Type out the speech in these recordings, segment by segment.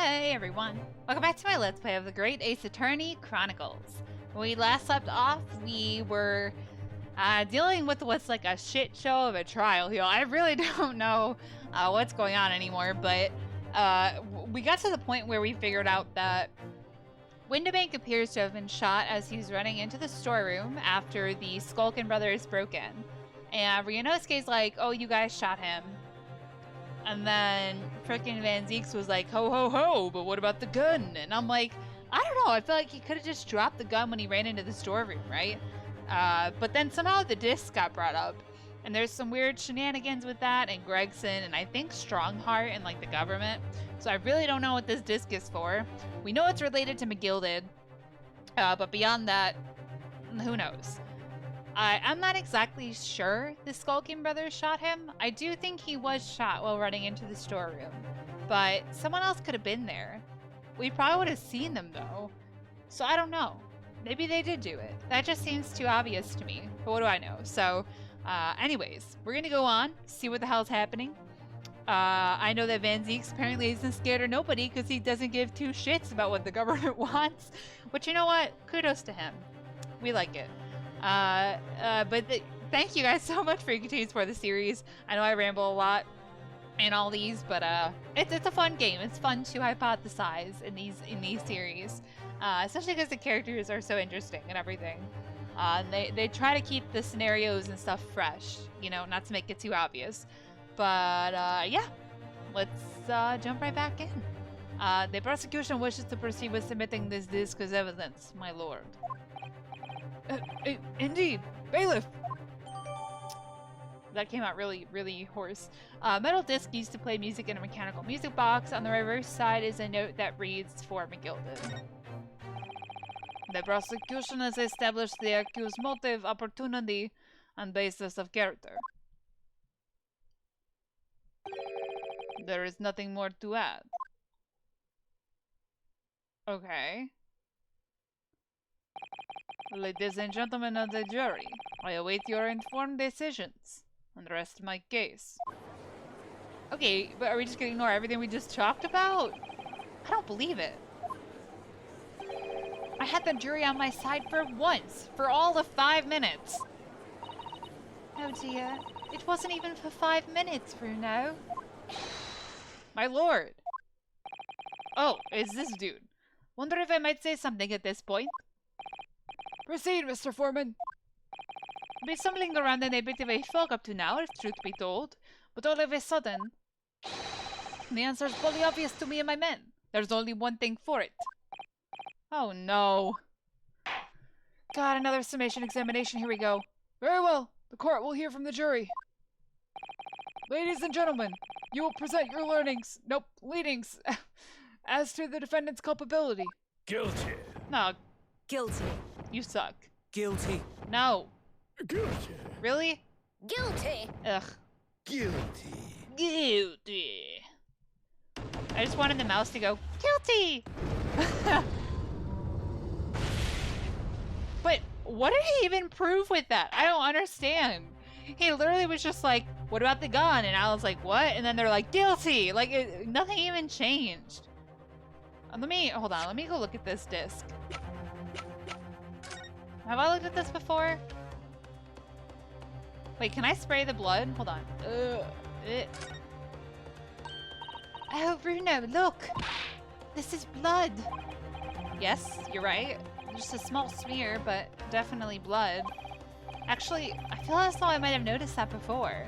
Hey everyone! Welcome back to my Let's Play of the Great Ace Attorney Chronicles. When we last left off, we were dealing with what's like a shit show of a trial here. I really don't know what's going on anymore, but we got to the point where we figured out that Windibank appears to have been shot as he's running into the storeroom after the Skulkin brothers broke in. And Ryunosuke's like, oh, you guys shot him. And then frickin' Van Zeeks was like, ho ho ho, but what about the gun? And I'm like, I don't know, I feel like he could have just dropped the gun when he ran into the storeroom, right? But then somehow the disc got brought up. And there's some weird shenanigans with that, and Gregson, and I think Strongheart, and like the government. So I really don't know what this disc is for. We know it's related to McGilded, but beyond that, who knows? I'm not exactly sure the Skulkin brothers shot him. I do think he was shot while running into the storeroom, but someone else could have been there. We probably would have seen them though. So I don't know. Maybe they did do it. That just seems too obvious to me, but what do I know? So anyways, we're gonna go on, see what the hell's happening. I know that Van Zeeks apparently isn't scared of nobody because he doesn't give two shits about what the government wants, which, you know what? Kudos to him. We like it. Thank you guys so much for your continued support of the series. I know I ramble a lot in all these, but it's a fun game. It's fun to hypothesize in these series, especially because the characters are so interesting and everything. They try to keep the scenarios and stuff fresh, you know, not to make it too obvious. But yeah, let's jump right back in. The prosecution wishes to proceed with submitting this disc as evidence, my lord. Indeed, bailiff. That came out really, really hoarse. Metal disc used to play music in a mechanical music box. On the reverse side is a note that reads for McGilded. The prosecution has established the accused's motive, opportunity, and basis of character. There is nothing more to add. Okay. Ladies and gentlemen of the jury, I await your informed decisions on the rest of my case. Okay, but are we just gonna ignore everything we just talked about? I don't believe it. I had the jury on my side for once, for all of 5 minutes. Oh dear, it wasn't even for 5 minutes, Bruno. My lord. Oh, it's this dude. Wonder if I might say something at this point. Proceed, Mr. Foreman. I've been stumbling around in a bit of a fog up to now, if truth be told. But all of a sudden, the answer's fully obvious to me and my men. There's only one thing for it. Oh no. God, another summation examination. Here we go. Very well. The court will hear from the jury. Ladies and gentlemen, you will present your leanings as to the defendant's culpability. Guilty. No. Guilty. You suck. Guilty. No. Guilty. Really? Guilty. Ugh. Guilty. Guilty. I just wanted the mouse to go, guilty! But what did he even prove with that? I don't understand. He literally was just like, what about the gun? And I was like, what? And then they're like, guilty! Like, nothing even changed. Hold on, let me go look at this disc. Have I looked at this before? Wait, can I spray the blood? Hold on. Oh, Bruno, look! This is blood! Yes, you're right. Just a small smear, but definitely blood. Actually, I feel as though I might have noticed that before.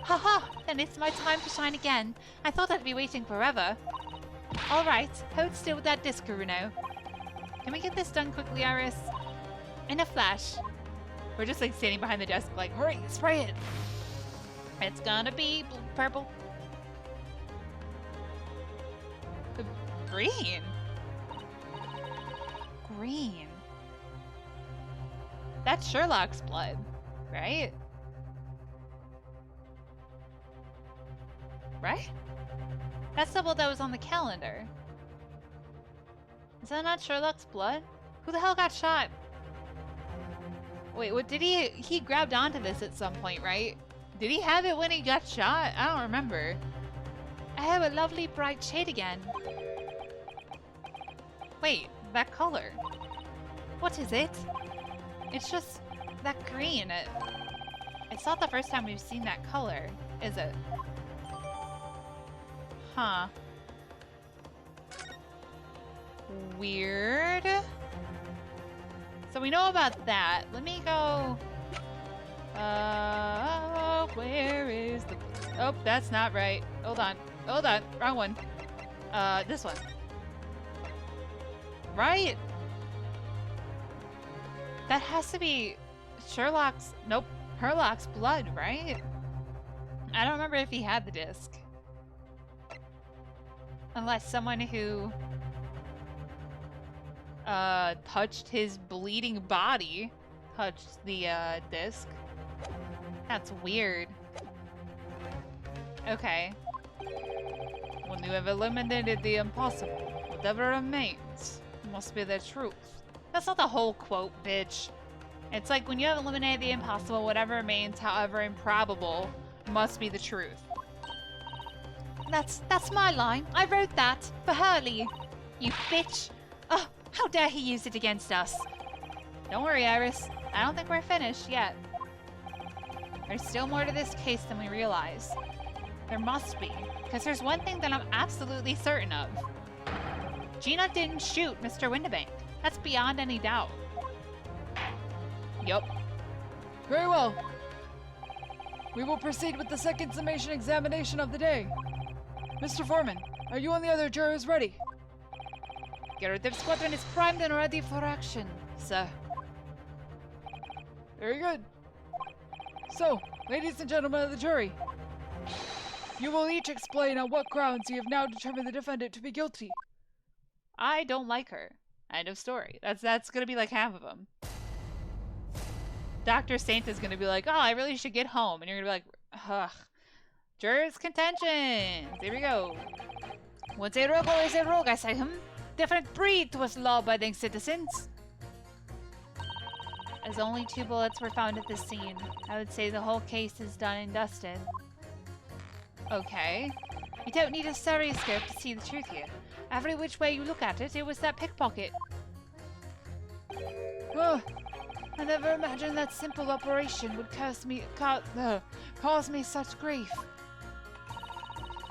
Haha! Then it's my time to shine again. I thought I'd be waiting forever. Alright, hold still with that disc, Bruno. Can we get this done quickly, Iris? In a flash. We're just like standing behind the desk like, hurry, spray it! It's gonna be purple. Green. Green. That's Sherlock's blood, right? Right? That's the blood that was on the calendar. Is that not Sherlock's blood? Who the hell got shot? Wait, what did he grabbed onto this at some point, right? Did he have it when he got shot? I don't remember. Oh, a lovely bright shade again. Wait, that color. What is it? It's just that green. It's not the first time we've seen that color, is it? Huh. Weird. So we know about that. Let me go... where is the... Oh, that's not right. Hold on. Hold on. Wrong one. This one. Right? That has to be Sherlock's... Nope. Herlock's blood, right? I don't remember if he had the disc. Unless someone who... touched his bleeding body touched the, disc. That's weird. Okay. When you have eliminated the impossible, whatever remains must be the truth. That's not the whole quote, bitch. It's like, when you have eliminated the impossible, whatever remains, however improbable, must be the truth. That's my line. I wrote that for Hurley. You bitch. Oh, how dare he use it against us? Don't worry, Iris. I don't think we're finished yet. There's still more to this case than we realize. There must be, because there's one thing that I'm absolutely certain of. Gina didn't shoot Mr. Windibank. That's beyond any doubt. Yup. Very well. We will proceed with the second summation examination of the day. Mr. Foreman, are you and the other jurors ready? Garrotive Squadron is primed and ready for action, sir. Very good. So, ladies and gentlemen of the jury, you will each explain on what grounds you have now determined the defendant to be guilty. I don't like her. End of story. That's gonna be like half of them. Dr. Saint is gonna be like, oh, I really should get home. And you're gonna be like, ugh. Jurors' contentions. Here we go. Once a rogue, always a rogue, I say, different breed to us law-abiding citizens. As only 2 bullets were found at the scene, I would say the whole case is done and dusted. Okay. You don't need a stereoscope to see the truth here. Every which way you look at it, it was that pickpocket. I never imagined that simple operation would cause me such grief.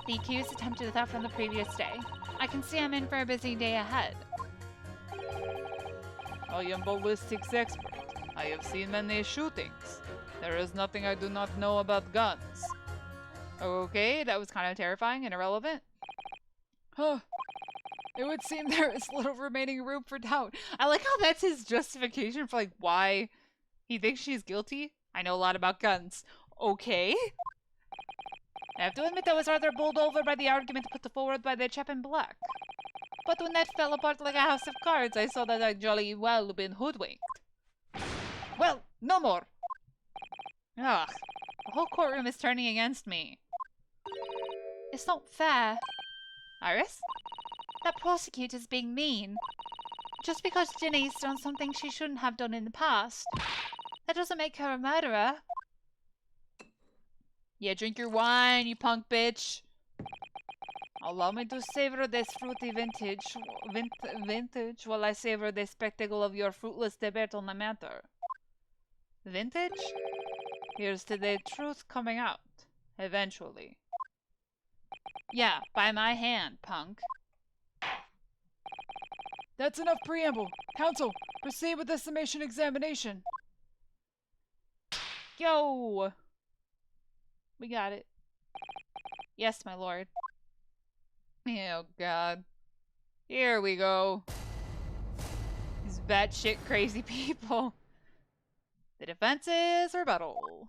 The accused attempted theft on the previous day. I can see I'm in for a busy day ahead. I am ballistics expert. I have seen many shootings. There is nothing I do not know about guns. Okay, that was kind of terrifying and irrelevant. Huh. It would seem there is little remaining room for doubt. I like how that's his justification for, like, why he thinks she's guilty. I know a lot about guns. Okay. I have to admit I was rather bowled over by the argument put forward by the chap in black. But when that fell apart like a house of cards, I saw that I'd jolly well been hoodwinked. Well, no more. Ugh. The whole courtroom is turning against me. It's not fair. Iris? That prosecutor's being mean. Just because Ginny's done something she shouldn't have done in the past, that doesn't make her a murderer. Yeah, drink your wine, you punk bitch. Allow me to savor this fruity vintage while I savor the spectacle of your fruitless debate on the matter. Vintage? Here's to the truth coming out. Eventually. Yeah, by my hand, punk. That's enough preamble. Counsel, proceed with the summation examination. Yo! We got it. Yes, my lord. Oh, God. Here we go. These batshit crazy people. The defense is rebuttal.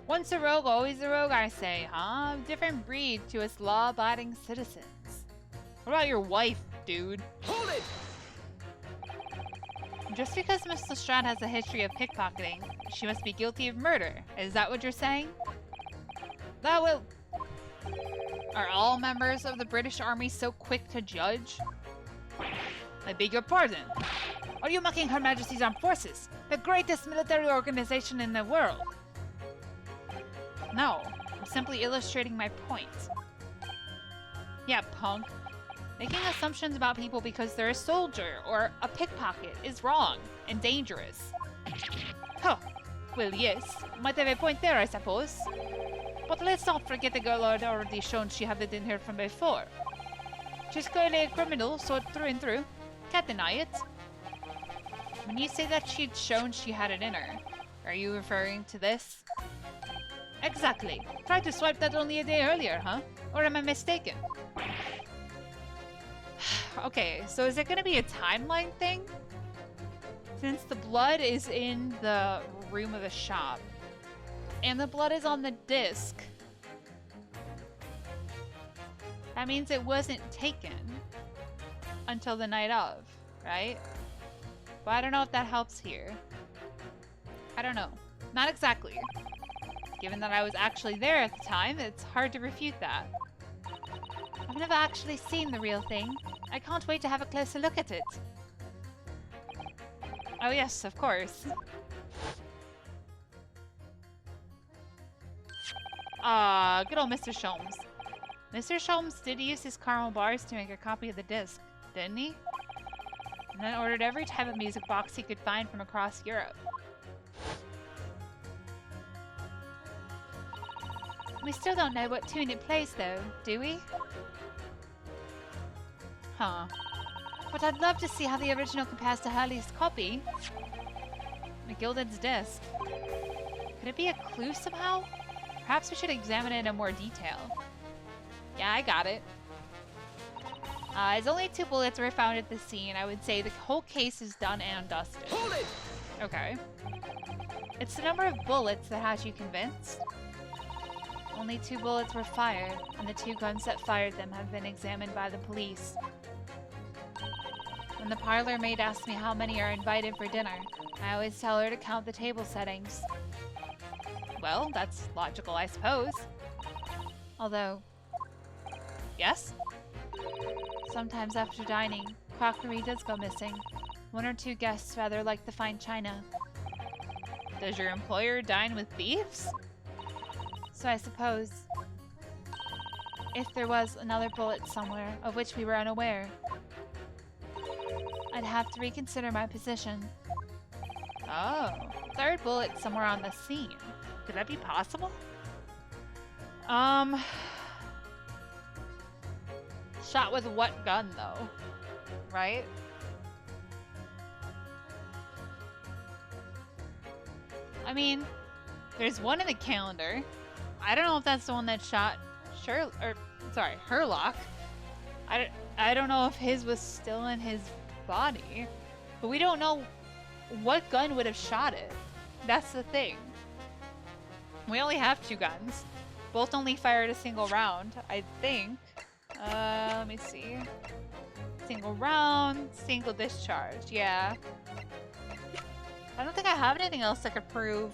Once a rogue, always a rogue, I say, huh? Different breed to us law-abiding citizens. What about your wife, dude? Hold it! Just because Miss Lestrade has a history of pickpocketing, she must be guilty of murder. Is that what you're saying? That will... Are all members of the British Army so quick to judge? I beg your pardon. Are you mocking Her Majesty's Armed Forces, the greatest military organization in the world? No, I'm simply illustrating my point. Yeah, punk. Making assumptions about people because they're a soldier or a pickpocket is wrong and dangerous. Huh. Well, yes. Might have a point there, I suppose. But let's not forget the girl had already shown she had it in her from before. She's clearly a criminal, so through and through. Can't deny it. When you say that she'd shown she had it in her, are you referring to this? Exactly. Tried to swipe that only a day earlier, huh? Or am I mistaken? Okay, so is it gonna be a timeline thing? Since the blood is in the room of the shop, and the blood is on the disc, that means it wasn't taken until the night of, right? But I don't know if that helps here. I don't know. Not exactly. Given that I was actually there at the time, it's hard to refute that. I've never actually seen the real thing. I can't wait to have a closer look at it. Oh yes, of course. Ah, good old Mr. Sholmes. Mr. Sholmes did use his caramel bars to make a copy of the disc, didn't he? And then ordered every type of music box he could find from across Europe. We still don't know what tune it plays though, do we? Huh. But I'd love to see how the original compares to Hurley's copy. McGilden's disc. Could it be a clue somehow? Perhaps we should examine it in more detail. Yeah, I got it. As only 2 bullets were found at the scene, I would say the whole case is done and dusted. Hold it! Okay. It's the number of bullets that has you convinced. Only 2 bullets were fired, and the 2 guns that fired them have been examined by the police. When the parlor maid asks me how many are invited for dinner, I always tell her to count the table settings. Well, that's logical, I suppose. Although... Yes? Sometimes after dining, crockery does go missing. 1 or 2 guests rather like the fine china. Does your employer dine with thieves? So I suppose... if there was another bullet somewhere, of which we were unaware, I'd have to reconsider my position. Oh, 3rd bullet somewhere on the scene. Could that be possible? Shot with what gun, though? Right? I mean, there's one in the calendar. I don't know if that's the one that shot Herlock. I don't know if his was still in his body. But we don't know what gun would have shot it. That's the thing. We only have 2 guns. Both only fired a single round, I think. Let me see. Single round, single discharge, yeah. I don't think I have anything else that could prove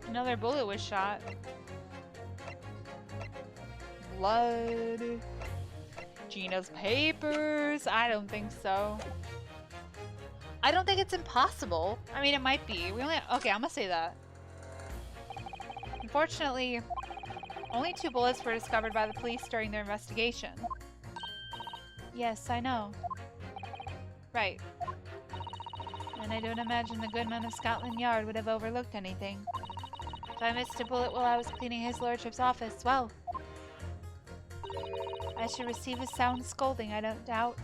another bullet was shot. Blood. Gina's papers. I don't think so. I don't think it's impossible. I mean, it might be. Okay, I'm gonna say that. Unfortunately, only 2 bullets were discovered by the police during their investigation. Yes, I know. Right. And I don't imagine the good man of Scotland Yard would have overlooked anything. If I missed a bullet while I was cleaning his lordship's office, well... I should receive a sound scolding, I don't doubt.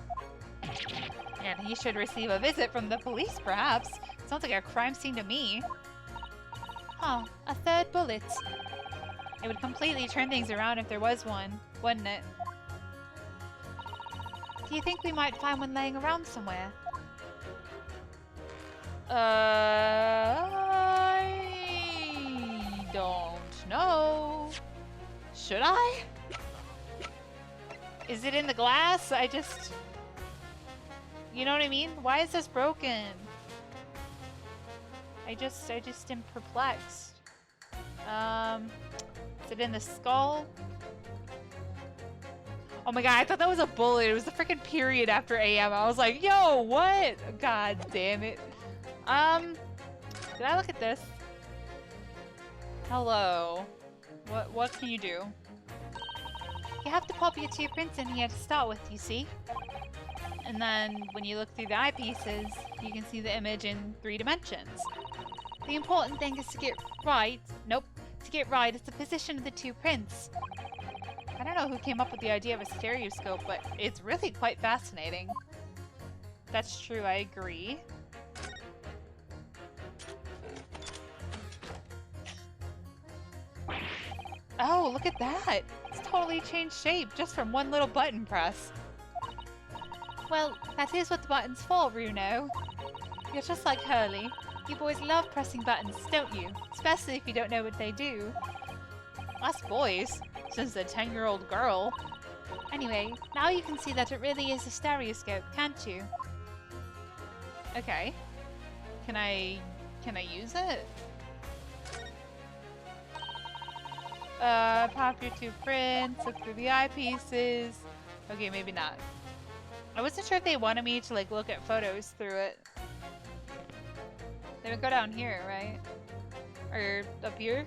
And he should receive a visit from the police, perhaps. Sounds like a crime scene to me. Huh, a 3rd bullet. It would completely turn things around if there was one, wouldn't it? Do you think we might find one laying around somewhere? I don't know. Should I? Is it in the glass? You know what I mean? Why is this broken? I just am perplexed. Is it in the skull? Oh my god, I thought that was a bullet. It was the freaking period after AM. I was like, yo, what? God damn it. Did I look at this? Hello. What can you do? You have to pop your 2 prints in here to start with, you see? And then when you look through the eyepieces, you can see the image in 3 dimensions. The important thing is to get right. Nope. To get right is the position of the 2 prints. I don't know who came up with the idea of a stereoscope, but it's really quite fascinating. That's true, I agree. Oh, look at that! It's totally changed shape just from one little button press. Well, that is what the button's for, Runo. You're just like Hurley. You boys love pressing buttons, don't you? Especially if you don't know what they do. Us boys, since a 10-year-old girl. Anyway, now you can see that it really is a stereoscope, can't you? Okay. Can I use it? Pop your 2 prints, look through the eyepieces. Okay, maybe not. I wasn't sure if they wanted me to like look at photos through it. They would go down here, right? Or up here?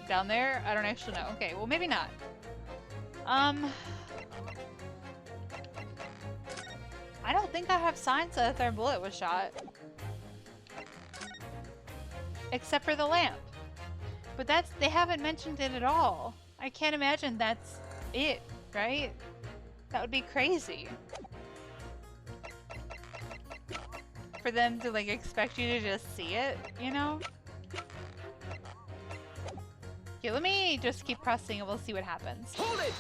Down there? I don't actually know. Okay, well maybe not. I don't think I have signs that their bullet was shot. Except for the lamp. But they haven't mentioned it at all. I can't imagine that's it, right? That would be crazy. For them to like expect you to just see it, you know? Okay, let me just keep pressing and we'll see what happens. Hold it!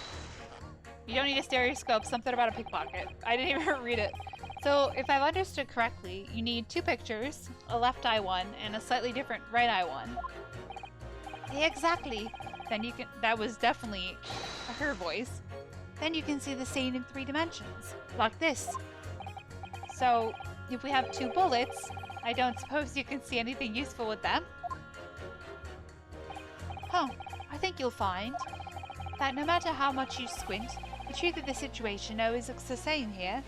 You don't need a stereoscope, something about a pickpocket. I didn't even read it. So, if I've understood correctly, you need 2 pictures, a left eye one, and a slightly different right eye one. Yeah, exactly. Then you can— that was definitely her voice. Then you can see the scene in 3 dimensions, like this. So, if we have 2 bullets, I don't suppose you can see anything useful with them? Huh, I think you'll find that no matter how much you squint, the truth of the situation always looks the same here.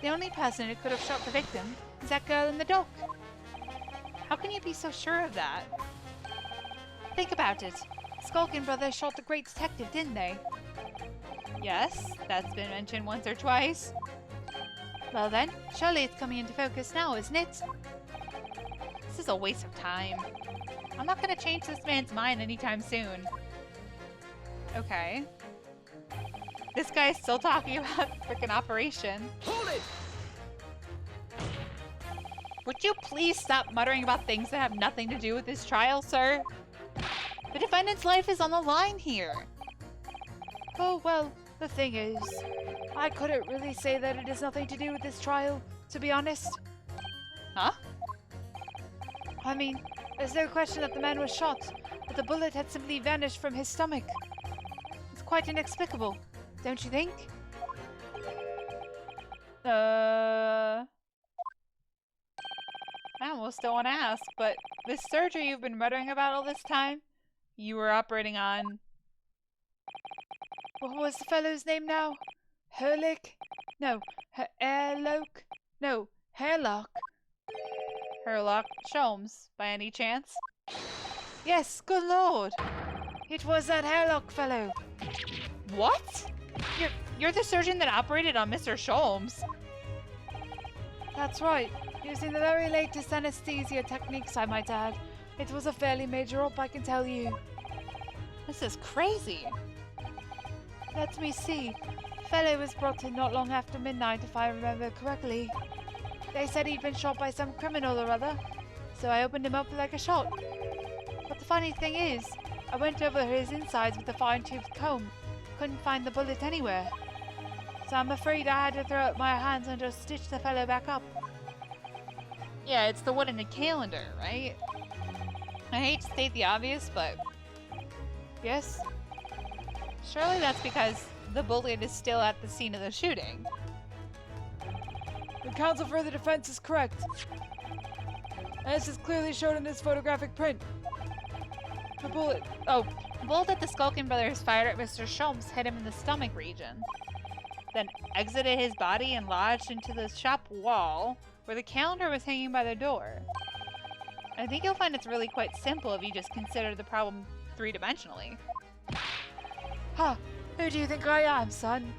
The only person who could have shot the victim is that girl in the dock. How can you be so sure of that? Think about it. Skulkin brothers shot the great detective, didn't they? Yes, that's been mentioned once or twice. Well then, surely it's coming into focus now, isn't it? This is a waste of time. I'm not gonna change this man's mind anytime soon. Okay. This guy's still talking about freaking operation. Hold it! Would you please stop muttering about things that have nothing to do with this trial, sir? The defendant's life is on the line here. Oh, well, the thing is, I couldn't really say that it has nothing to do with this trial, to be honest. Huh? I mean, there's no question that the man was shot, but the bullet had simply vanished from his stomach. It's quite inexplicable, don't you think? I almost don't want to ask, but this surgery you've been muttering about all this time, you were operating on... What was the fellow's name now? Herlick? No, Airlock? No, Hairlock. Herlock Sholmes, by any chance? Yes, good lord! It was that Hairlock fellow. What? You're the surgeon that operated on Mr. Sholmes. That's right. Using the very latest anesthesia techniques, I might add. It was a fairly major op, I can tell you. This is crazy. Let me see. The fellow was brought in not long after midnight, if I remember correctly. They said he'd been shot by some criminal or other, so I opened him up like a shot. But the funny thing is, I went over his insides with a fine-toothed comb. Couldn't find the bullet anywhere. So I'm afraid I had to throw up my hands and just stitch the fellow back up. Yeah, it's the one in the calendar, right? I hate to state the obvious, but... Yes? surely that's because the bullet is still at the scene of the shooting. The counsel for the defense is correct. As is clearly shown in this photographic print. The bullet... Oh, the bullet that the Skulkin brothers fired at Mr. Sholmes hit him in the stomach region. Then exited his body and lodged into the shop wall, where the calendar was hanging by the door. I think you'll find it's really quite simple if you just consider the problem three-dimensionally. Huh. Who do you think I am, son?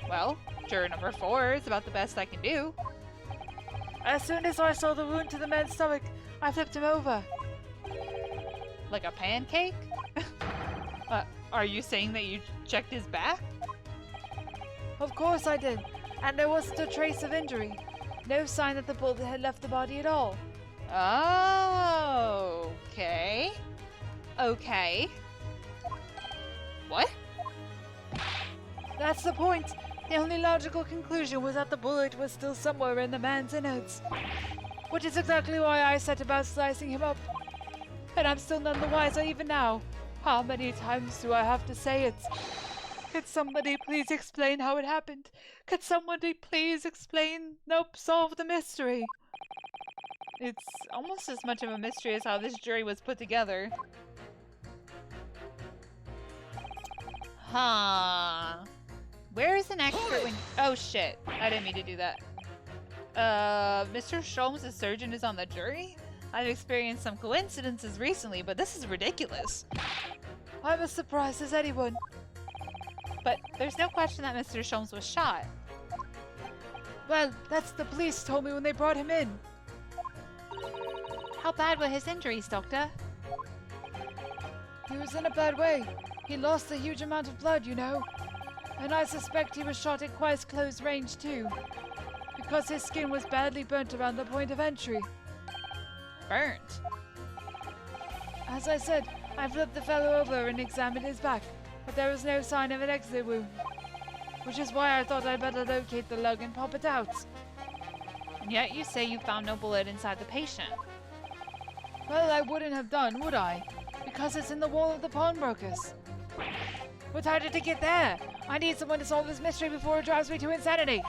Well, juror number 4 is about the best I can do. As soon as I saw the wound to the man's stomach, I flipped him over. Like a pancake? Are you saying that you checked his back? Of course I did, and there wasn't a trace of injury. No sign that the bullet had left the body at all. Oh, okay. Okay. What? That's the point. The only logical conclusion was that the bullet was still somewhere in the man's innards. Which is exactly why I set about slicing him up. And I'm still none the wiser even now. How many times do I have to say it? Could somebody please explain how it happened? Could somebody please explain? Nope, solve the mystery. It's almost as much of a mystery as how this jury was put together. Huh. Where is an expert when... Oh, shit. I didn't mean to do that. Mr. Sholmes, the surgeon, is on the jury? I've experienced some coincidences recently, but this is ridiculous. I'm as surprised as anyone. But there's no question that Mr. Sholmes was shot. Well, that's the police told me when they brought him in. How bad were his injuries, Doctor? He was in a bad way. He lost a huge amount of blood, you know. And I suspect he was shot at quite close range too. Because his skin was badly burnt around the point of entry. Burnt? As I said, I flipped the fellow over and examined his back, but there was no sign of an exit wound. Which is why I thought I'd better locate the lug and pop it out. And yet you say you found no bullet inside the patient. Well, I wouldn't have done, would I? Because it's in the wall of the pawnbrokers. But how did it get there? I need someone to solve this mystery before it drives me to insanity.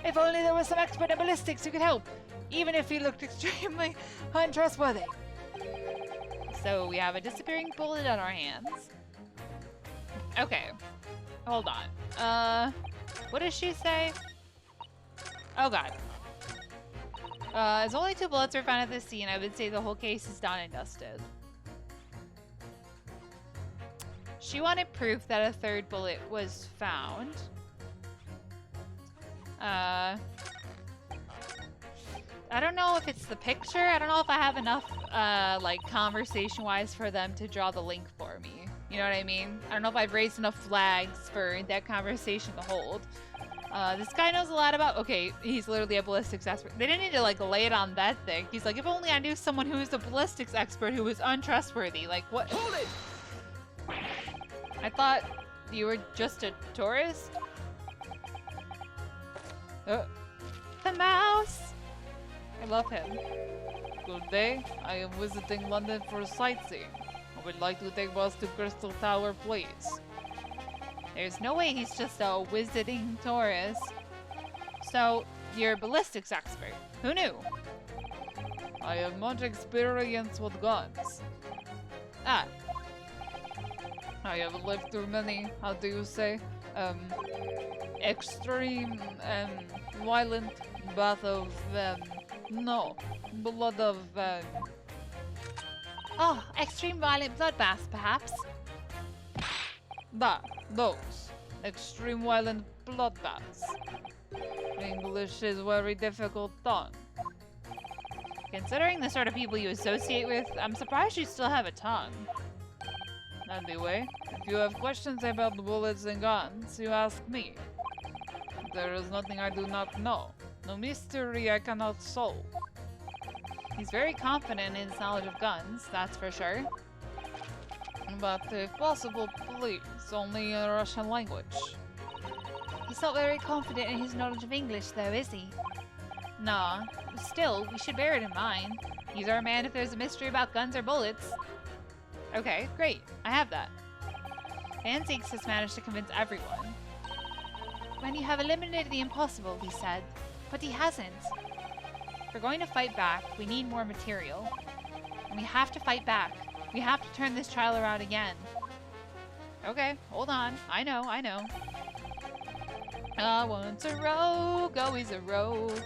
If only there was some expert in ballistics who could help, even if he looked extremely untrustworthy. So we have a disappearing bullet on our hands. Okay, hold on. What does she say? Oh god. As only 2 bullets were found at this scene, I would say the whole case is done and dusted. She wanted proof that a 3rd bullet was found. I don't know if it's the picture. I don't know if I have enough, like, conversation-wise for them to draw the link for me. You know what I mean? I don't know if I've raised enough flags for that conversation to hold. This guy knows a lot about... Okay, he's literally a ballistics expert. They didn't need to, like, lay it on that thing. He's like, if only I knew someone who is a ballistics expert who was untrustworthy. Like, what? Hold it! I thought you were just a tourist? The mouse! I love him. Good day. I am visiting London for sightseeing. I would like to take bus to Crystal Tower, please. There's no way he's just a visiting tourist. So, you're a ballistics expert. Who knew? I have much experience with guns. Ah, I have lived through many, how do you say, extreme and violent bath of, no, blood of, oh, extreme violent bloodbaths, perhaps? those. Extreme violent bloodbaths. English is very difficult tongue. Considering the sort of people you associate with, I'm surprised you still have a tongue. Anyway, if you have questions about bullets and guns, you ask me. There is nothing I do not know. No mystery I cannot solve. He's very confident in his knowledge of guns, that's for sure. But if possible, please, only in Russian language. He's not very confident in his knowledge of English, though, is he? Nah, still, we should bear it in mind. He's our man if there's a mystery about guns or bullets. Okay, great. I have that. Van Zieks has managed to convince everyone. When you have eliminated the impossible, he said. But he hasn't. If we're going to fight back, we need more material. And we have to fight back. We have to turn this trial around again. Okay, hold on. I know. Once a rogue, always a rogue.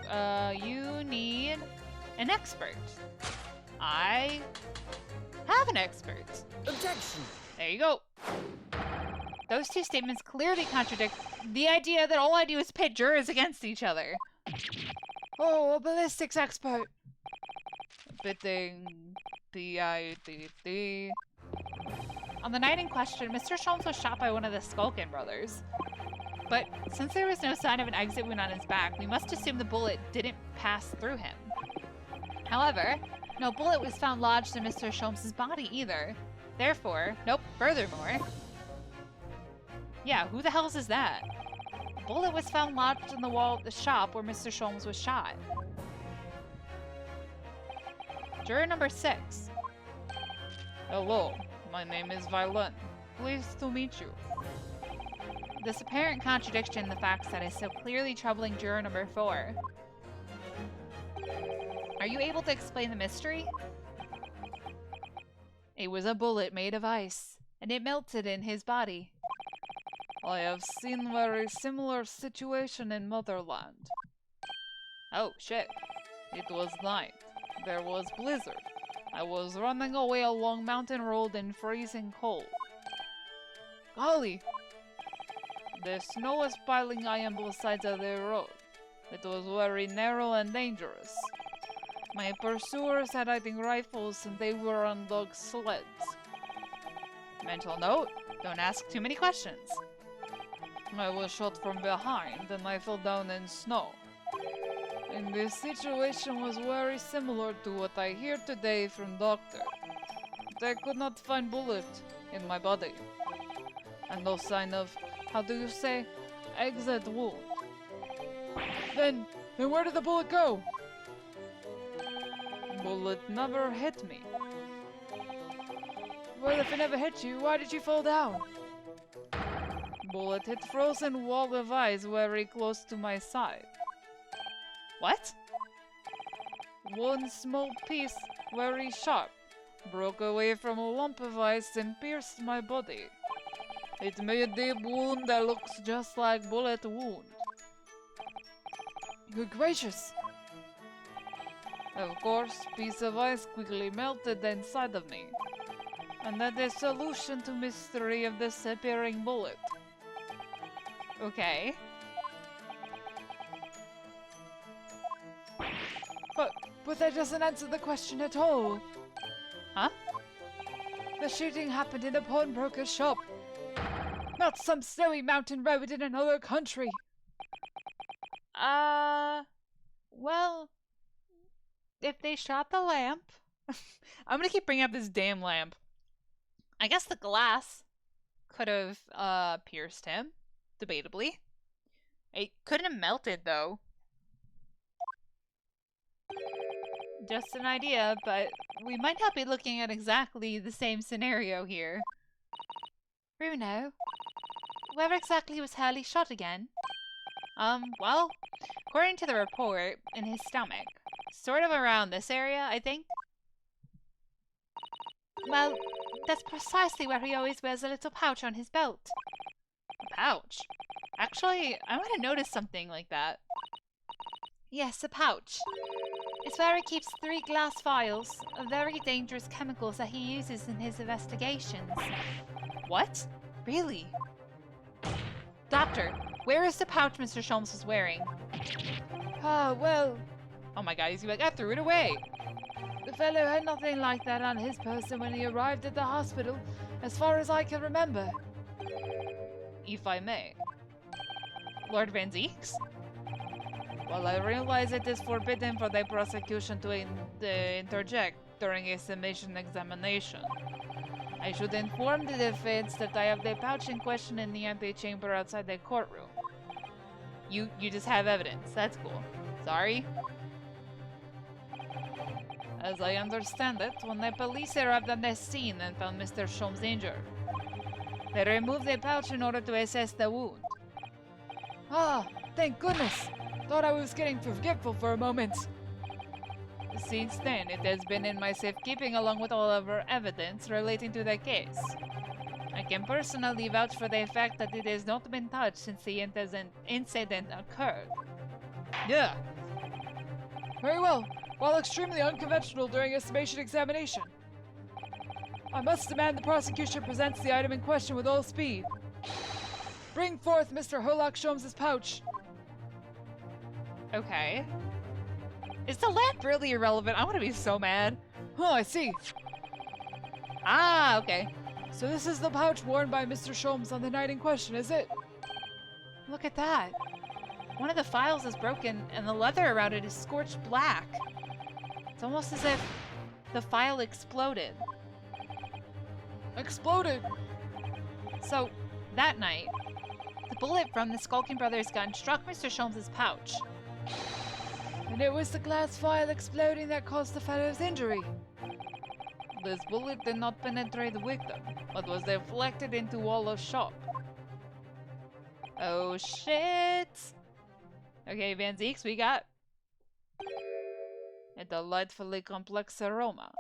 You need an expert. I have an expert. Objection. There you go. Those two statements clearly contradict the idea that all I do is pit jurors against each other. Oh, a ballistics expert. Pitting. P-I-T-T. On the night in question, Mr. Sholmes was shot by one of the Skulkin brothers. But since there was no sign of an exit wound on his back, we must assume the bullet didn't pass through him. However, no bullet was found lodged in Mr. Sholmes' body either. Therefore, furthermore... Yeah, who the hell is that? A bullet was found lodged in the wall of the shop where Mr. Sholmes was shot. Juror number 6. Hello, my name is Violen. Pleased to meet you. This apparent contradiction in the facts that is so clearly troubling juror number 4. Are you able to explain the mystery? It was a bullet made of ice, and it melted in his body. I have seen very similar situation in Motherland. Oh, shit. It was night. There was blizzard. I was running away along mountain road in freezing cold. Golly! The snow was piling high on both sides of the road. It was very narrow and dangerous. My pursuers had hunting rifles and they were on dog sleds. Mental note, don't ask too many questions. I was shot from behind and I fell down in snow. And this situation was very similar to what I hear today from doctor. They could not find bullet in my body. And no sign of, how do you say, exit wound. Then where did the bullet go? Bullet never hit me. Well, if it never hit you, why did you fall down? Bullet hit frozen wall of ice very close to my side. What? One small piece, very sharp, broke away from a lump of ice and pierced my body. It made a deep wound that looks just like bullet wound. Good gracious! Of course, piece of ice quickly melted inside of me. And that is solution to mystery of disappearing bullet. Okay. But that doesn't answer the question at all. Huh? The shooting happened in a pawnbroker's shop. Not some snowy mountain road in another country. Well, if they shot the lamp... I'm gonna keep bringing up this damn lamp. I guess the glass could have, pierced him, debatably. It couldn't have melted, though. Just an idea, but we might not be looking at exactly the same scenario here. Bruno, where exactly was Hurley shot again? Well, according to the report, in his stomach. Sort of around this area, I think. Well, that's precisely where he always wears a little pouch on his belt. A pouch? Actually, I might have noticed something like that. Yes, a pouch. It's where he keeps 3 glass vials of very dangerous chemicals that he uses in his investigations. What? Really? Doctor, where is the pouch Mr. Sholmes was wearing? Ah, well, Oh my god, he's like, I threw it away! the fellow had nothing like that on his person when he arrived at the hospital, as far as I can remember. If I may. Lord Van Zeeks? While I realize it is forbidden for the prosecution to interject during a summation examination, I should inform the defense that I have the pouch in question in the antechamber outside the courtroom. You just have evidence. That's cool. Sorry? As I understand it, when the police arrived on the scene and found Mr. Sholmes injured, they removed the pouch in order to assess the wound. Ah, thank goodness! Thought I was getting forgetful for a moment. Since then, it has been in my safekeeping along with all of our evidence relating to the case. I can personally vouch for the fact that it has not been touched since the incident occurred. Yeah. Very well. While extremely unconventional during a summation examination. I must demand the prosecution presents the item in question with all speed. Bring forth Mr. Herlock Sholmes' pouch. Okay. Is the lamp really irrelevant? I want to be so mad. Oh, I see. Ah, okay. So this is the pouch worn by Mr. Sholmes on the night in question, is it? Look at that. One of the files is broken and the leather around it is scorched black. It's almost as if the file exploded. Exploded. So, that night, the bullet from the Skulking Brothers gun struck Mr. Sholmes' pouch. And it was the glass vial exploding that caused the fellow's injury. This bullet did not penetrate the victim, but was deflected into wall of shop. Oh shit! Okay, Van Zeeks, we got a delightfully complex aroma.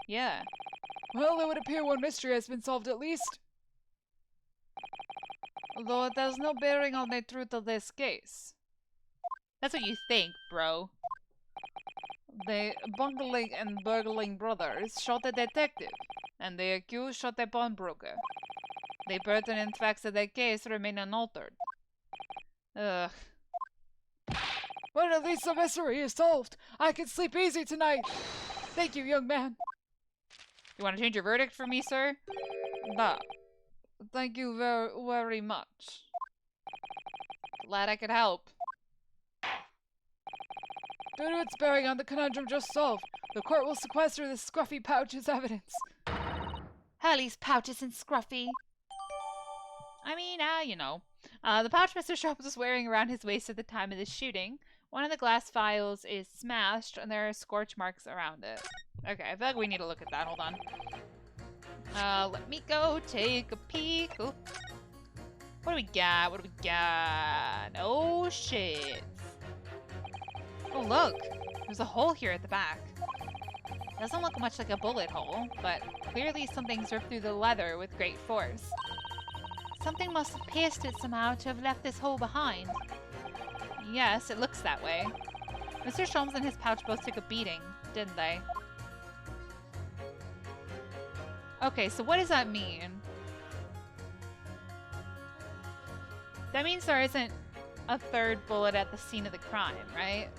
Yeah. Well, it would appear one mystery has been solved at least. Although it has no bearing on the truth of this case. That's what you think, bro. The bungling and burgling brothers shot a detective, and the accused shot a pawnbroker. The pertinent facts of the case remain unaltered. Ugh. But at least the mystery is solved. I can sleep easy tonight. Thank you, young man. You want to change your verdict for me, sir? Nah. Thank you very, very much. Glad I could help. Due to its bearing on the conundrum just solved, the court will sequester this scruffy pouch as evidence. Hurley's pouch isn't scruffy. I mean, you know. The pouch Mr. Sharp was wearing around his waist at the time of the shooting. One of the glass files is smashed, and there are scorch marks around it. Okay, I feel like we need to look at that. Hold on. Let me go take a peek. Oh. What do we got? What do we got? Oh, shit. Oh, look. There's a hole here at the back. Doesn't look much like a bullet hole, but clearly something's ripped through the leather with great force. Something must have pierced it somehow to have left this hole behind. Yes, it looks that way. Mr. Sholmes and his pouch both took a beating, didn't they? Okay, so what does that mean? That means there isn't a third bullet at the scene of the crime, right?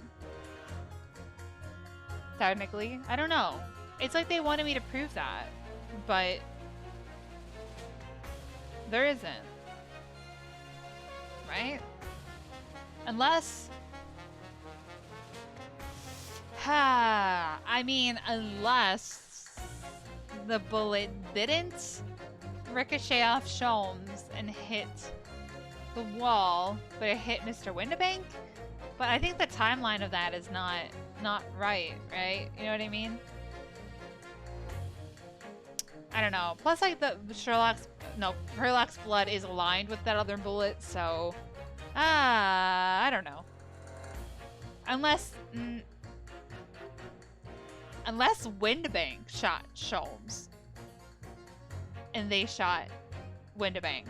Technically. I don't know. It's like they wanted me to prove that, but there isn't. Right? Unless... I mean, unless the bullet didn't ricochet off Sholmes and hit the wall, but it hit Mr. Windibank? But I think the timeline of that is not right? You know what I mean? I don't know. Plus, like, Herlock's blood is aligned with that other bullet, so... I don't know. Unless Windibank shot Sholmes. And they shot Windibank.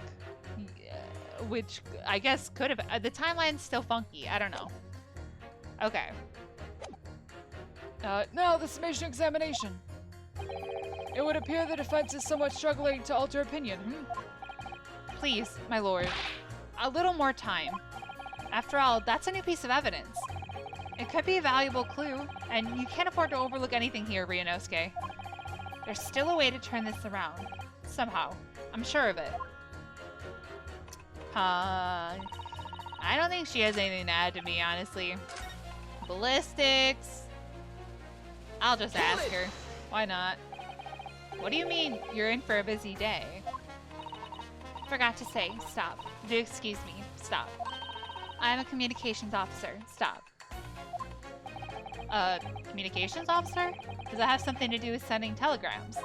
Yeah, which I guess could have... the timeline's still funky. I don't know. Okay. Now the summation examination. It would appear the defense is somewhat struggling to alter opinion, Please, my lord. A little more time. After all, that's a new piece of evidence. It could be a valuable clue, and you can't afford to overlook anything here, Ryunosuke. There's still a way to turn this around. Somehow. I'm sure of it. I don't think she has anything to add to me, honestly. Ballistics. I'll just ask her. Why not? What do you mean you're in for a busy day? Forgot to say. Stop. Do excuse me. Stop. I am a communications officer. Stop. Communications officer? Does that have something to do with sending telegrams?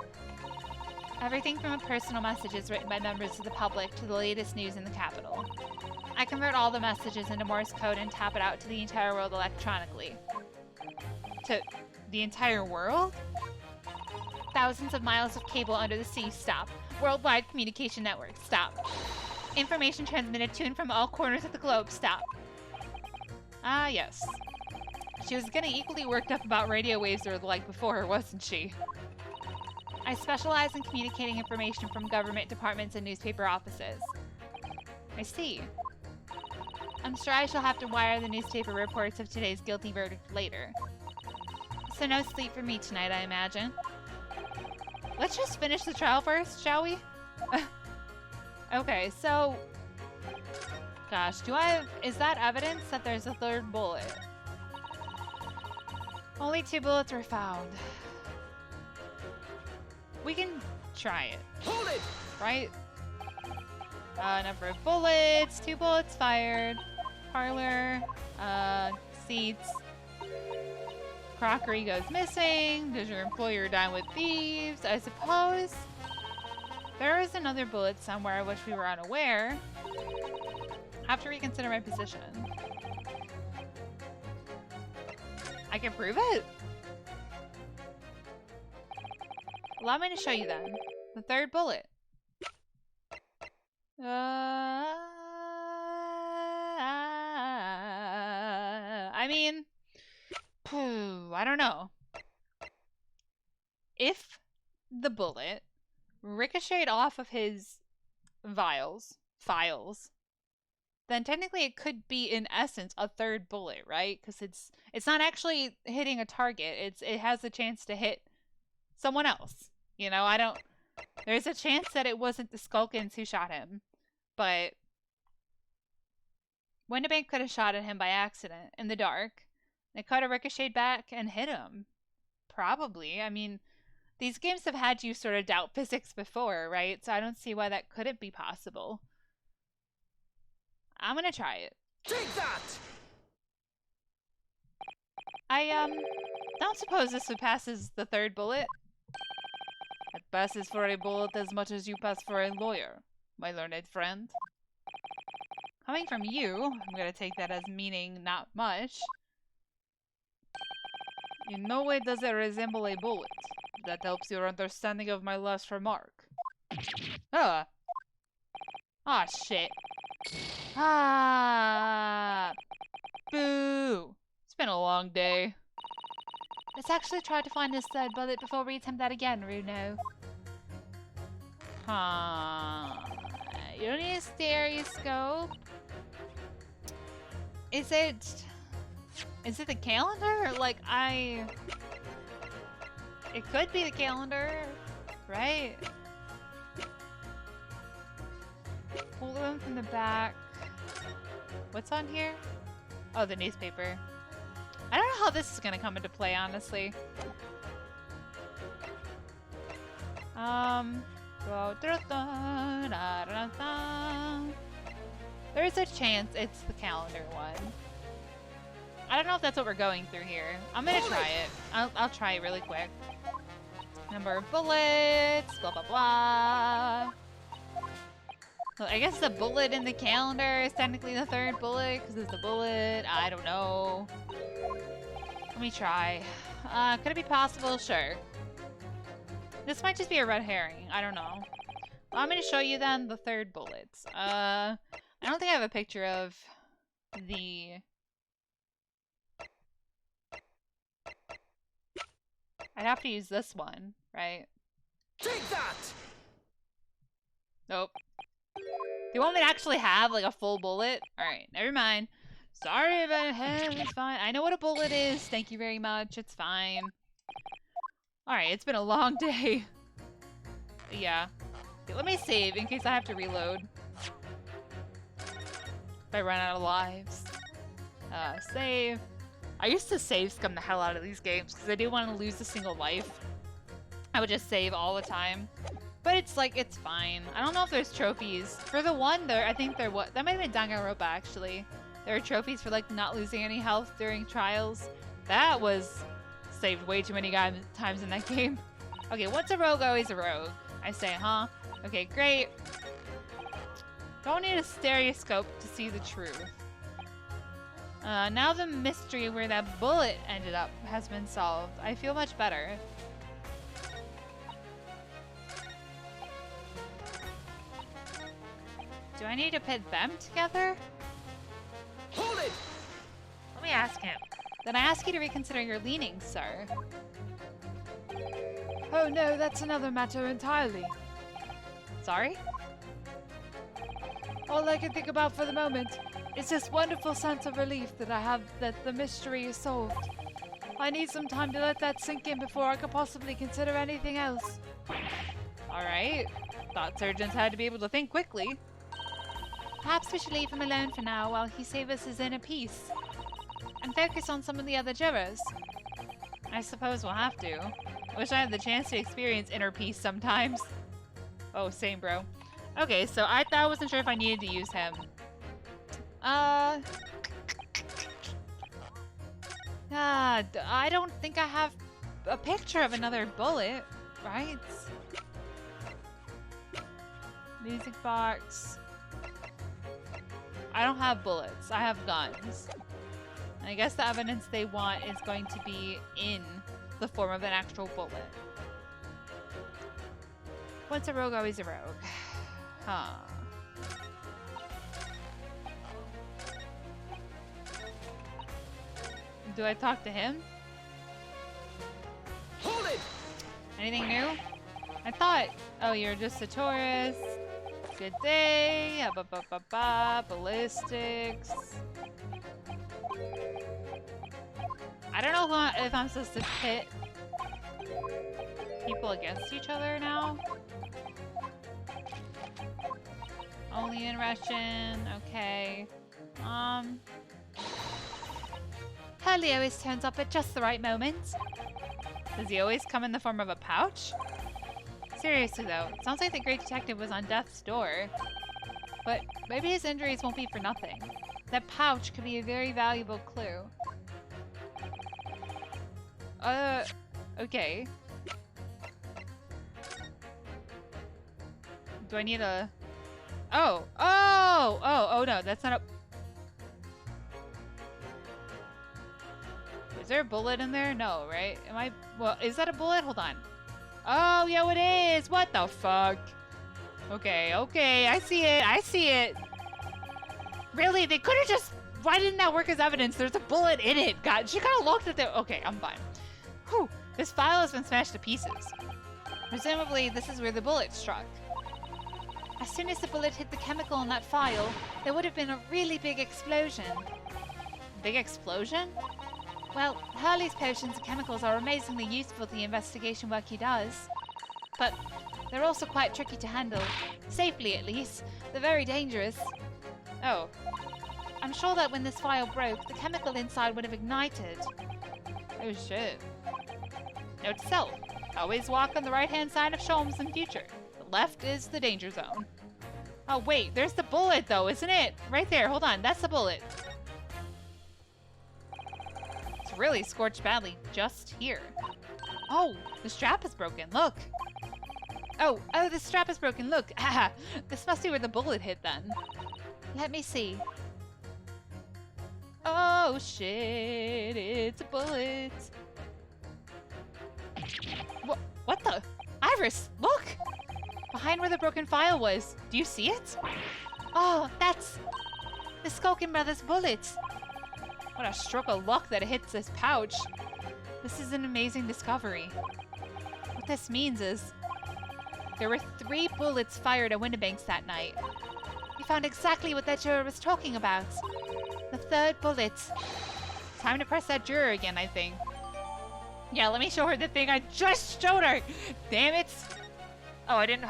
Everything from personal messages written by members of the public to the latest news in the capital. I convert all the messages into Morse code and tap it out to the entire world electronically. To the entire world? Thousands of miles of cable under the sea. Stop. Worldwide communication network. Stop. Information transmitted to and from all corners of the globe. Stop. Ah, yes. She was getting equally worked up about radio waves or the like before, wasn't she? I specialize in communicating information from government departments and newspaper offices. I see. I'm sure I shall have to wire the newspaper reports of today's guilty verdict later. So no sleep for me tonight, I imagine. Let's just finish the trial first, shall we? Okay, so... Gosh, is that evidence that there's a third bullet? Only 2 bullets were found. We can try it. Hold it! Right? Number of bullets, 2 bullets fired. Parlor, seats. Crockery goes missing. Does your employer dine with thieves? I suppose. There is another bullet somewhere of which we were unaware. Have to reconsider my position. I can prove it? Allow me to show you then. The third bullet. I mean, I don't know. If the bullet ricocheted off of his files, then technically it could be in essence a third bullet, right? Because it's not actually hitting a target. It has the chance to hit someone else. You know, there's a chance that it wasn't the Skulkins who shot him, but Windibank could have shot at him by accident in the dark. It could have ricocheted back and hit him. Probably. I mean, these games have had you sort of doubt physics before, right? So I don't see why that couldn't be possible. I'm gonna try it. Take that! I don't suppose this would pass as the third bullet. It passes for a bullet as much as you pass for a lawyer, my learned friend. Coming from you, I'm gonna take that as meaning not much. In no way does it resemble a bullet. That helps your understanding of my last remark. Ah. Ah, shit. Ah. Boo. It's been a long day. Let's actually try to find this third bullet before we attempt that again, Runo. You don't need a stereoscope. Is it the calendar? Like, it could be the calendar, right? Pull them from the back. What's on here? Oh, the newspaper. I don't know how this is gonna come into play, honestly. There's a chance it's the calendar one. I don't know if that's what we're going through here. I'm gonna try it. I'll try it really quick. Number of bullets, blah blah blah. So I guess the bullet in the calendar is technically the third bullet because it's a bullet. I don't know. Let me try. Could it be possible? Sure. This might just be a red herring. I don't know. Well, I'm going to show you then the third bullets. I don't think I have a picture of the... I'd have to use this one, right? Take that! Nope. Do you want me to actually have, like, a full bullet? Alright, never mind. Sorry about it, it's fine. I know what a bullet is. Thank you very much. It's fine. Alright, it's been a long day. Yeah. Okay, let me save in case I have to reload. If I run out of lives. Save. I used to save scum the hell out of these games because I didn't want to lose a single life. I would just save all the time. But it's like, it's fine. I don't know if there's trophies. For the one there, I think there was. That might have been Danganronpa actually. There are trophies for like not losing any health during trials. That was saved way too many times in that game. Okay, what's a rogue? Always a rogue. I say, huh? Okay, great. Don't need a stereoscope to see the truth. Now the mystery where that bullet ended up has been solved. I feel much better. Do I need to pit them together? Hold it! Let me ask him. Then I ask you to reconsider your leanings, sir. Oh no, that's another matter entirely. Sorry? All I can think about for the moment is this wonderful sense of relief that I have that the mystery is solved. I need some time to let that sink in before I could possibly consider anything else. Alright. Thought surgeons had to be able to think quickly. Perhaps we should leave him alone for now while he saves his inner peace. And focus on some of the other jurors. I suppose we'll have to. I wish I had the chance to experience inner peace sometimes. Oh, same, bro. Okay, so I wasn't sure if I needed to use him. I don't think I have a picture of another bullet, right? Music box. I don't have bullets. I have guns. And I guess the evidence they want is going to be in the form of an actual bullet. Once a rogue, always a rogue. Huh. Do I talk to him? Hold it! Anything new? I thought, oh, you're just a tourist. Good day. Ballistics. I don't know if I'm supposed to pit people against each other now. Only in Russian. Okay. Hurley always turns up at just the right moment. Does he always come in the form of a pouch? Seriously though, it sounds like the great detective was on death's door. But maybe his injuries won't be for nothing. That pouch could be a very valuable clue. Okay. Do I need a... Oh no, that's not a... Is there a bullet in there? No, right? Am I... Well, is that a bullet? Hold on. Oh, yeah, it is! What the fuck? Okay, I see it! Really? They could've just... Why didn't that work as evidence? There's a bullet in it! God, she could've looked at the... Okay, I'm fine. Whew, this file has been smashed to pieces. Presumably, this is where the bullet struck. As soon as the bullet hit the chemical in that file, there would have been a really big explosion. Big explosion? Well, Hurley's potions and chemicals are amazingly useful to the investigation work he does. But they're also quite tricky to handle. Safely, at least. They're very dangerous. Oh. I'm sure that when this file broke, the chemical inside would have ignited. Oh shit. Note to self. Always walk on the right-hand side of Sholmes in future. The left is the danger zone. Oh wait, there's the bullet though, isn't it? Right there, hold on, that's the bullet. It's really scorched badly just here. Oh, the strap is broken, look. Oh, the strap is broken, look. Haha, this must be where the bullet hit then. Let me see. Oh shit, it's a bullet. What the? Iris, look! Behind where the broken file was. Do you see it? Oh, that's the Skulkin Brothers bullet. What a stroke of luck that it hits this pouch. This is an amazing discovery. What this means is there were 3 bullets fired at Windibanks that night. We found exactly what that juror was talking about. The 3rd bullet. Time to press that juror again, I think. Yeah, let me show her the thing I just showed her! Damn it! Oh, I didn't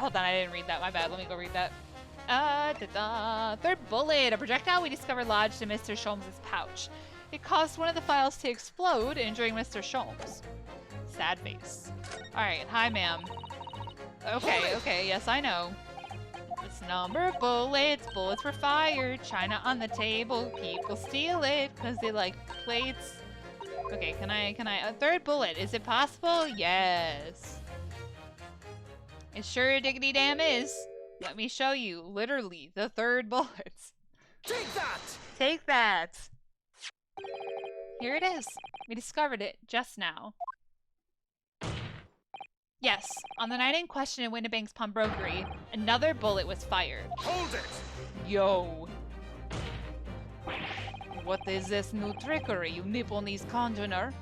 read that, my bad, let me go read that. 3rd bullet! A projectile we discovered lodged in Mr. Sholmes' pouch. It caused one of the files to explode, injuring Mr. Sholmes. Sad face. Alright, hi ma'am. Okay, yes I know. This number of bullets were fired, china on the table, people steal it, because they like plates. Okay, can I, a 3rd bullet, is it possible? Yes. It sure diggity damn is. Let me show you, literally, the 3rd bullet. Take that! Take that! Here it is. We discovered it just now. Yes, on the night in question in Windibank's pawnbrokery, another bullet was fired. Hold it! Yo! What is this new trickery, you Nipponese conjurer?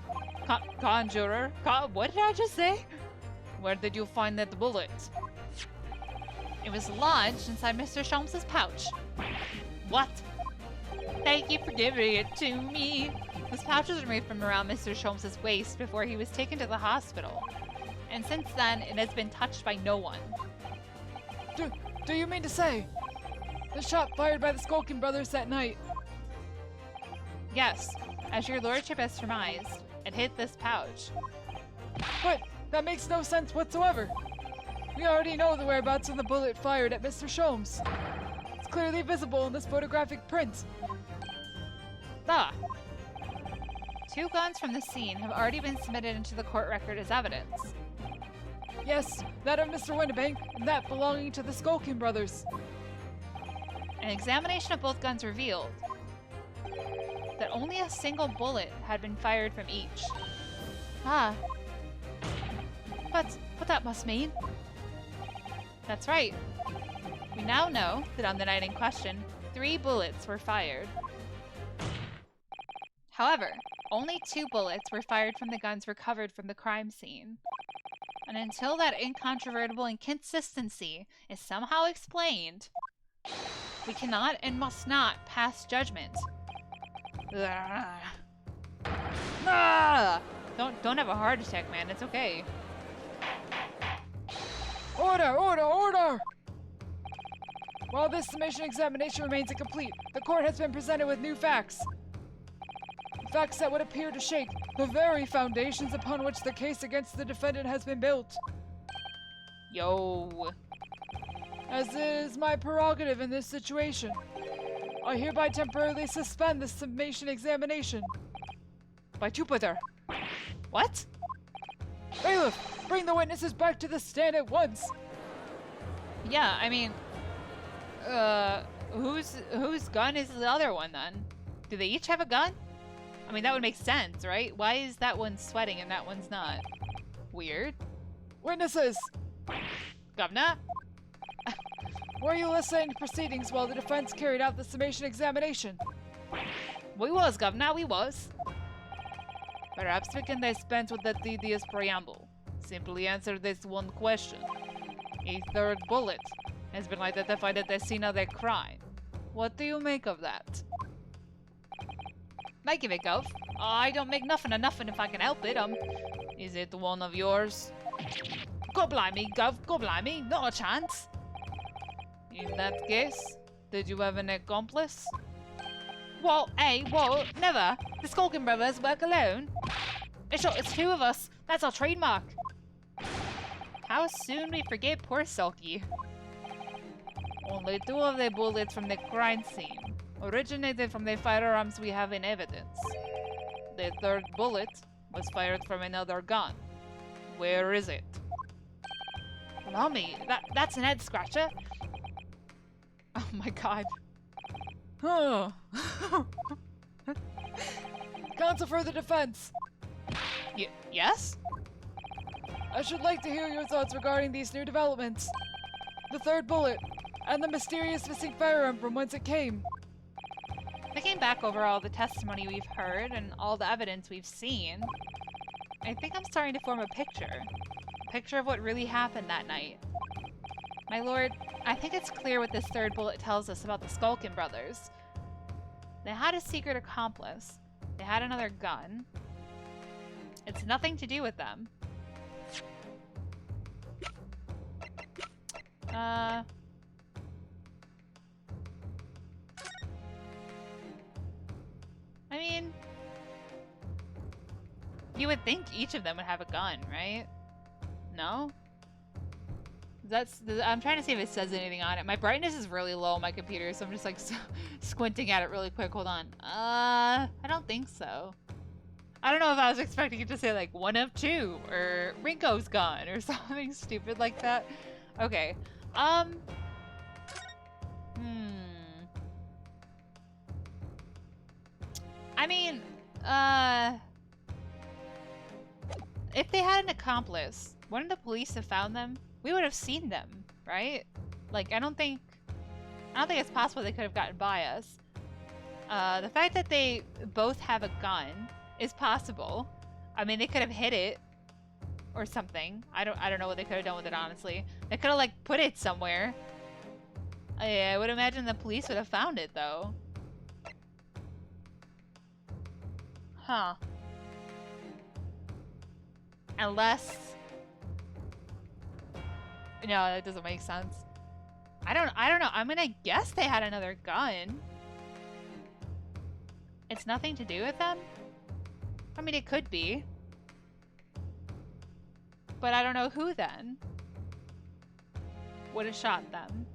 Conjurer? What did I just say? Where did you find that bullet? It was lodged inside Mr. Sholmes's pouch. What? Thank you for giving it to me. This pouch was removed from around Mr. Sholmes's waist before he was taken to the hospital. And since then, it has been touched by no one. Do you mean to say the shot fired by the Skulkin brothers that night? Yes, as your lordship has surmised, it hit this pouch. But that makes no sense whatsoever. We already know the whereabouts of the bullet fired at Mr. Sholmes. It's clearly visible in this photographic print. Ah. 2 guns from the scene have already been submitted into the court record as evidence. Yes, that of Mr. Winnebank and that belonging to the Skulkin brothers. An examination of both guns revealed that only a single bullet had been fired from each. Ah. But what that must mean? That's right. We now know that on the night in question, 3 bullets were fired. However, only 2 bullets were fired from the guns recovered from the crime scene. And until that incontrovertible inconsistency is somehow explained, we cannot and must not pass judgment. Ah! Don't have a heart attack, man. It's okay. Order! Order! Order! While this summation examination remains incomplete, the court has been presented with new facts. Facts that would appear to shake the very foundations upon which the case against the defendant has been built. Yo. As is my prerogative in this situation, I hereby temporarily suspend the summation examination. By Jupiter! What? Bailiff, bring the witnesses back to the stand at once! Yeah, I mean, whose gun is the other one then? Do they each have a gun? I mean, that would make sense, right? Why is that one sweating and that one's not? Weird. Witnesses! Governor? Were you listening to proceedings while the defense carried out the summation examination? We was, Governor, we was. Perhaps we can dispense with the tedious preamble. Simply answer this one question. A 3rd bullet has been identified at the scene of the crime. What do you make of that? I give it, Gov. I don't make nothing of nothing if I can help it. Is it one of yours? Go blimey, Gov, go blimey, not a chance. In that case, did you have an accomplice? Whoa, hey, whoa, never. The Skulkin brothers work alone. It's 2 of us. That's our trademark. How soon we forget poor Sulky. Only 2 of the bullets from the crime scene originated from the firearms we have in evidence. The 3rd bullet was fired from another gun. Where is it? Mommy, that's an head scratcher. Oh my god. Huh. Counsel for the defense. Yes? I should like to hear your thoughts regarding these new developments. The 3rd bullet, and the mysterious missing firearm from whence it came. Thinking back over all the testimony we've heard and all the evidence we've seen, I think I'm starting to form a picture. A picture of what really happened that night. My lord, I think it's clear what this 3rd bullet tells us about the Skulkin brothers. They had a secret accomplice. They had another gun. It's nothing to do with them. I mean, you would think each of them would have a gun, right? No? I'm trying to see if it says anything on it. My brightness is really low on my computer, so I'm just like squinting at it really quick. Hold on. I don't think so. I don't know if I was expecting it to say like 1 of 2 or Rinko's gun or something stupid like that. Okay. I mean, if they had an accomplice, wouldn't the police have found them? We would have seen them, right? Like, I don't think it's possible they could have gotten by us. The fact that they both have a gun is possible. I mean, they could have hit it or something. I don't know what they could have done with it, honestly. They could have, like, put it somewhere. I would imagine the police would have found it, though. Huh. Unless... No, that doesn't make sense. I don't know. I'm gonna guess they had another gun. It's nothing to do with them? I mean, it could be. But I don't know who then would have shot them.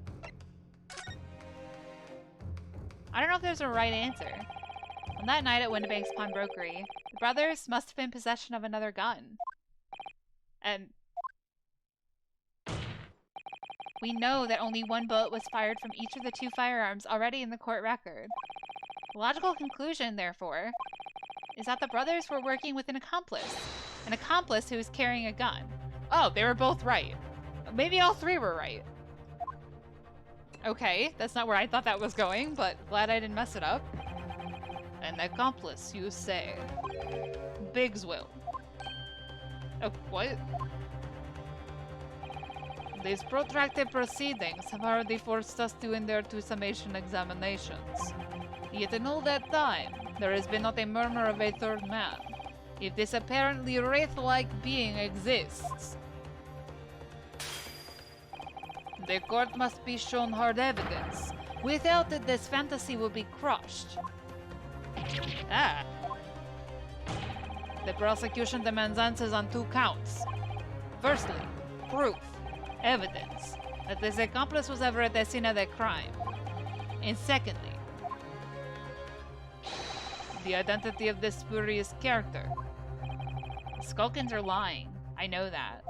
I don't know if there's a right answer. On that night at Windibank's pawnbrokery, the brothers must have been in possession of another gun. And we know that only one bullet was fired from each of the two firearms already in the court record. The logical conclusion, therefore, is that the brothers were working with an accomplice who was carrying a gun. Oh, they were both right. Maybe all three were right. Okay, that's not where I thought that was going, but glad I didn't mess it up. An accomplice, you say? Bigswell. Oh, what? These protracted proceedings have already forced us to endure two summation examinations. Yet in all that time, there has been not a murmur of a third man. If this apparently wraith-like being exists, the court must be shown hard evidence. Without it, this fantasy will be crushed. Ah. The prosecution demands answers on two counts. Firstly, proof, evidence, that this accomplice was ever at the scene of the crime. And secondly, the identity of this spurious character. The Skulkins are lying. I know that.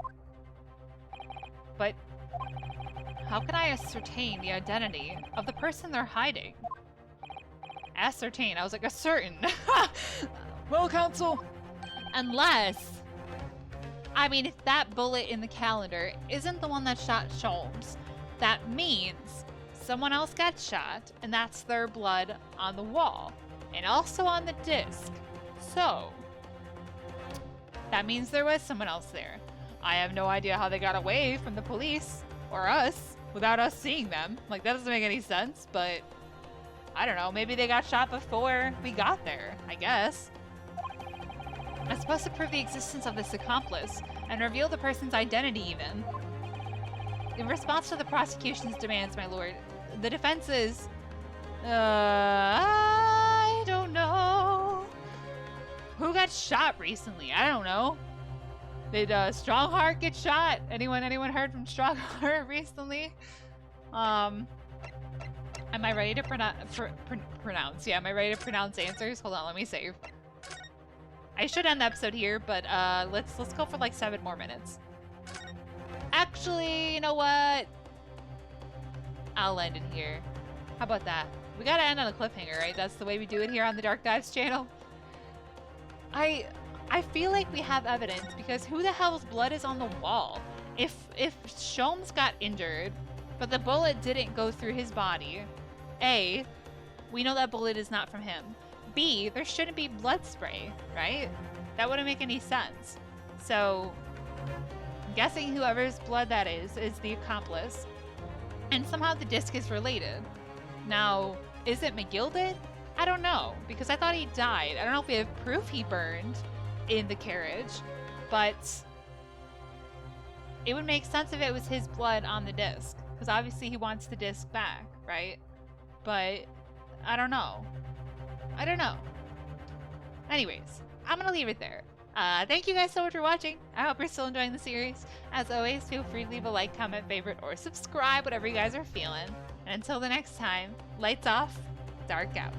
But how can I ascertain the identity of the person they're hiding? Ascertain. I was like, ascertain. Well, counsel. Unless... I mean, if that bullet in the calendar isn't the one that shot Sholmes, that means someone else got shot, and that's their blood on the wall. And also on the disc. So, that means there was someone else there. I have no idea how they got away from the police, or us, without us seeing them. Like, that doesn't make any sense, but I don't know. Maybe they got shot before we got there, I guess. I'm supposed to prove the existence of this accomplice, and reveal the person's identity even. In response to the prosecution's demands, my lord, the defense is... I don't know. Who got shot recently? I don't know. Did Strongheart get shot? Anyone heard from Strongheart recently? Am I ready to pronounce? Yeah, am I ready to pronounce answers? Hold on, let me save. I should end the episode here, but let's go for like 7 more minutes. Actually, you know what? I'll end it here. How about that? We gotta end on a cliffhanger, right? That's the way we do it here on the DarkDives channel. I feel like we have evidence because who the hell's blood is on the wall? If Sholmes got injured, but the bullet didn't go through his body, A, we know that bullet is not from him. B, there shouldn't be blood spray, right? That wouldn't make any sense. So, I'm guessing whoever's blood that is the accomplice. And somehow the disc is related. Now, is it McGilded? I don't know, because I thought he died. I don't know if we have proof he burned in the carriage, but it would make sense if it was his blood on the disc, because obviously he wants the disc back, right? But I don't know. I don't know. Anyways, I'm gonna leave it there. Thank you guys so much for watching. I hope you're still enjoying the series. As always, feel free to leave a like, comment, favorite, or subscribe, whatever you guys are feeling. And until the next time, lights off, dark out.